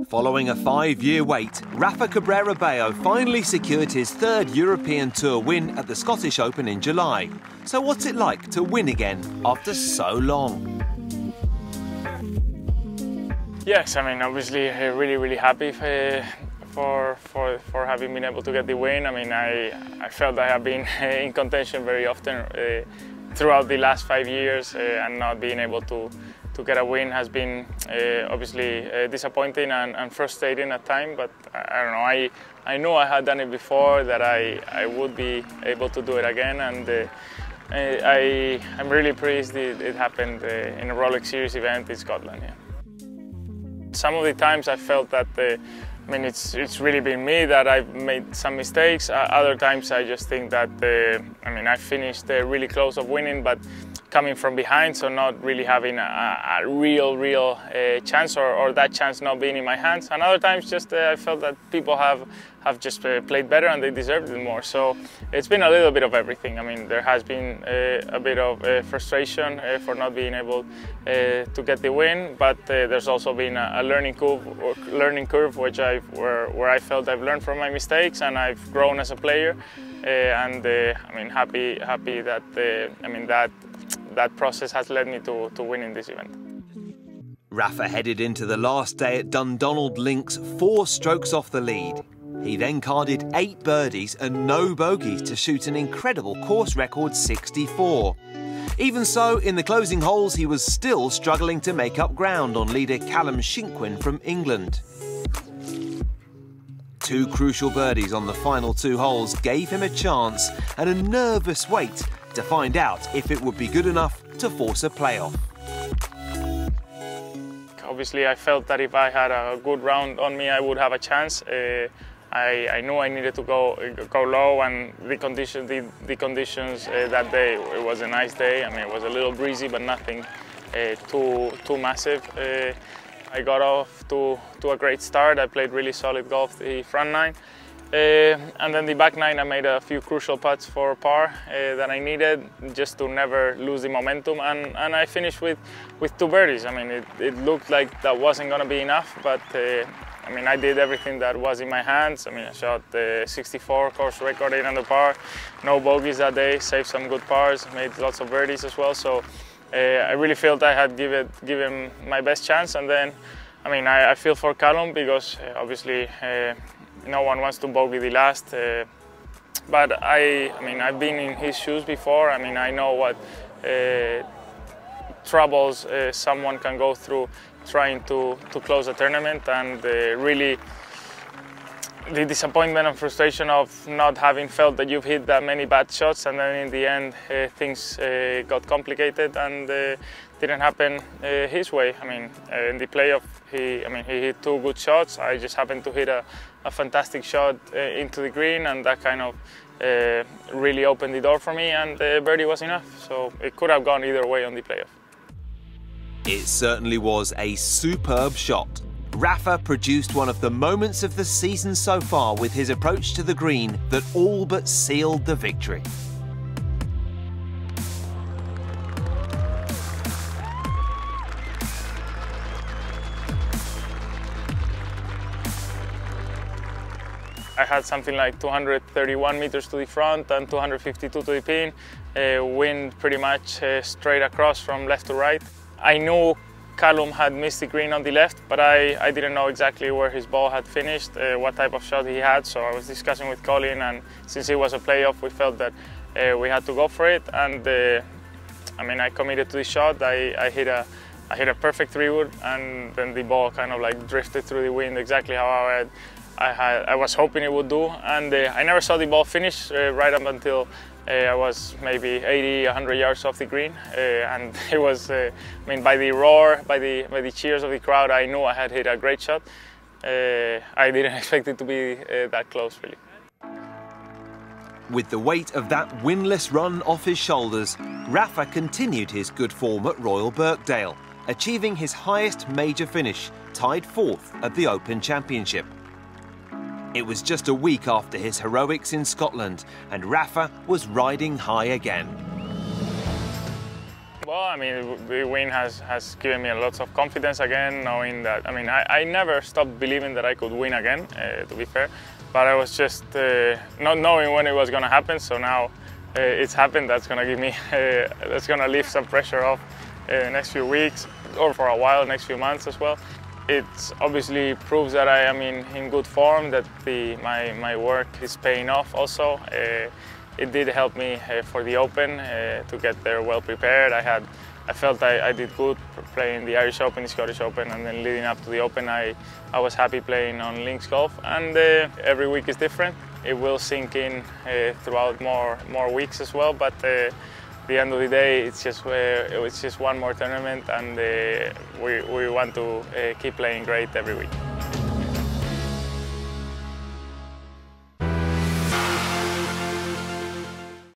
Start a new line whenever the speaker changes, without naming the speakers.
Following a 5-year wait, Rafa Cabrera Bello finally secured his third European Tour win at the Scottish Open in July. So what's it like to win again after so long?
Yes, I mean, obviously really happy for having been able to get the win. I mean, I felt I have been in contention very often throughout the last 5 years, and not being able to get a win has been obviously disappointing and frustrating at times. But I don't know, I know I had done it before, that I would be able to do it again, and I'm really pleased it happened in a Rolex Series event in Scotland. Yeah. Some of the times I felt that I mean, it's really been me that I've made some mistakes. Other times I just think that I mean, I finished really close of winning, but coming from behind, so not really having a real chance, or that chance not being in my hands. And other times just I felt that people have just played better and they deserved it more. So it's been a little bit of everything. I mean, there has been a bit of frustration for not being able to get the win, but there's also been a learning curve where I felt I've learned from my mistakes and I've grown as a player. And I mean, happy that I mean that process has led me to winning this event.
Rafa headed into the last day at Dundonald Links 4 strokes off the lead. He then carded 8 birdies and no bogeys to shoot an incredible course record 64. Even so, in the closing holes, he was still struggling to make up ground on leader Callum Shinkwin from England. 2 crucial birdies on the final 2 holes gave him a chance and a nervous wait to find out if it would be good enough to force a playoff.
Obviously, I felt that if I had a good round on me, I would have a chance. I knew I needed to go low, and the conditions that day, it was a nice day. I mean, it was a little breezy, but nothing too massive. I got off to a great start. I played really solid golf the front 9. And then the back 9, I made a few crucial putts for par that I needed just to never lose the momentum, and I finished with 2 birdies. I mean, it looked like that wasn't going to be enough, but I mean, I did everything that was in my hands. I mean, I shot 64 course record, 8 under par, no bogeys that day, saved some good pars, made lots of birdies as well. So I really felt I had given my best chance. And then, I mean, I feel for Callum, because obviously no one wants to bogey the last, but I mean, I've been in his shoes before. I mean, I know what troubles someone can go through trying to close a tournament, and really the disappointment and frustration of not having felt that you've hit that many bad shots, and then in the end things got complicated and didn't happen his way. I mean, in the playoff, he hit 2 good shots. I just happened to hit a fantastic shot into the green, and that kind of really opened the door for me, and birdie was enough. So it could have gone either way on the playoff.
It certainly was a superb shot. Rafa produced one of the moments of the season so far with his approach to the green that all but sealed the victory.
I had something like 231 meters to the front and 252 to the pin, wind pretty much straight across from left to right. I knew Callum had missed the green on the left, but I didn't know exactly where his ball had finished, what type of shot he had. So I was discussing with Colin, and since it was a playoff, we felt that we had to go for it. And I mean, I committed to the shot. I hit a perfect 3-wood, and then the ball kind of like drifted through the wind exactly how I was hoping it would do. And I never saw the ball finish right up until I was maybe 80, 100 yards off the green, and it was, I mean, by the roar, by the cheers of the crowd, I knew I had hit a great shot. I didn't expect it to be that close, really.
With the weight of that winless run off his shoulders, Rafa continued his good form at Royal Birkdale, achieving his highest major finish, tied 4th at the Open Championship. It was just a week after his heroics in Scotland, and Rafa was riding high again.
Well, I mean, the win has given me lots of confidence again, knowing that, I mean, I never stopped believing that I could win again, to be fair, but I was just not knowing when it was going to happen, so now it's happened. That's going to give me, that's going to lift some pressure off the next few weeks, or for a while, next few months as well. It obviously proves that I am in good form, that my work is paying off also. It did help me for the Open to get there well prepared. I felt I did good playing the Irish Open, the Scottish Open, and then leading up to the Open I was happy playing on links golf, and every week is different. It will sink in throughout more weeks as well, but at the end of the day it's just one more tournament, and we want to keep playing great every week.